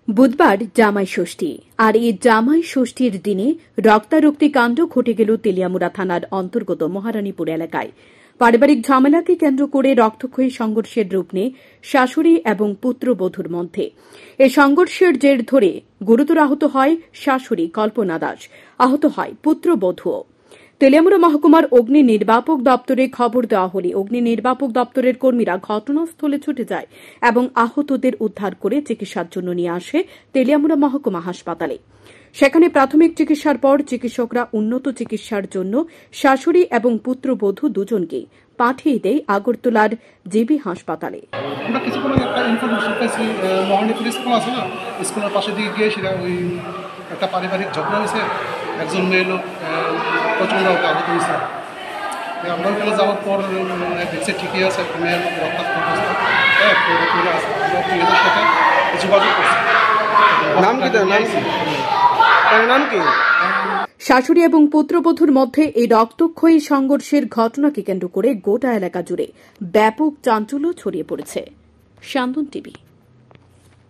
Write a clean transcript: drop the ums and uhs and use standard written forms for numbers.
বুধবার জামাই ষষ্ঠী, আর এই জামাই ষষ্ঠীর দিনে রক্তারক্তি কাণ্ড ঘটে গেল তেলিয়ামুড়া থানার অন্তর্গত মহারানীপুর এলাকায়। পারিবারিক ঝামেলাকে কেন্দ্র করে রক্তক্ষয়ী সংঘর্ষের রূপ নেয় শাশুড়ি এবং পুত্রবধূর মধ্যে। এই সংঘর্ষের জের ধরে গুরুতর আহত হয় শাশুড়ি কল্পনা দাস, আহত হয় পুত্রবধূও। তেলিয়ামুড়া মহকুমার অগ্নি নির্বাপক দপ্তরে খবর দেওয়া হলে অগ্নি নির্বাপক দপ্তরের কর্মীরা ঘটনাস্থলে ছুটে যায় এবং আহতদের উদ্ধার করে চিকিৎসার জন্য নিয়ে আসে তেলিয়ামুড়া মহকুমা হাসপাতালে। সেখানে প্রাথমিক চিকিৎসার পর চিকিৎসকরা উন্নত চিকিৎসার জন্য শাশুড়ি এবং পুত্রবধূ দুজনকেই পাঠিয়ে দেয় আগরতলার জিবি হাসপাতালে। আমরা কিছুক্ষণ একটা ইনফরমেশন পাইছি, মহারানীপুর স্কুল আছে না, স্কুলের পাশে দিকে গিয়ে সেটা ওই একটা পারিবারিক ঝগড়া হয়েছে, একজন মেয়ে লোক প্রচণ্ড আহত হয়েছে। আমরা ওখানে যাওয়ার পর দেখছি ঠিকই আছে, মেয়ের রক্তাক্ত অবস্থা, সাথে যোগাযোগ করছি। নাম কি? শাশুড়ি এবং পুত্রবধূর মধ্যে এই রক্তক্ষয়ী সংঘর্ষের ঘটনাকে কেন্দ্র করে গোটা এলাকা জুড়ে ব্যাপক চাঞ্চল্য ছড়িয়ে পড়েছে। শান্তন টিভি।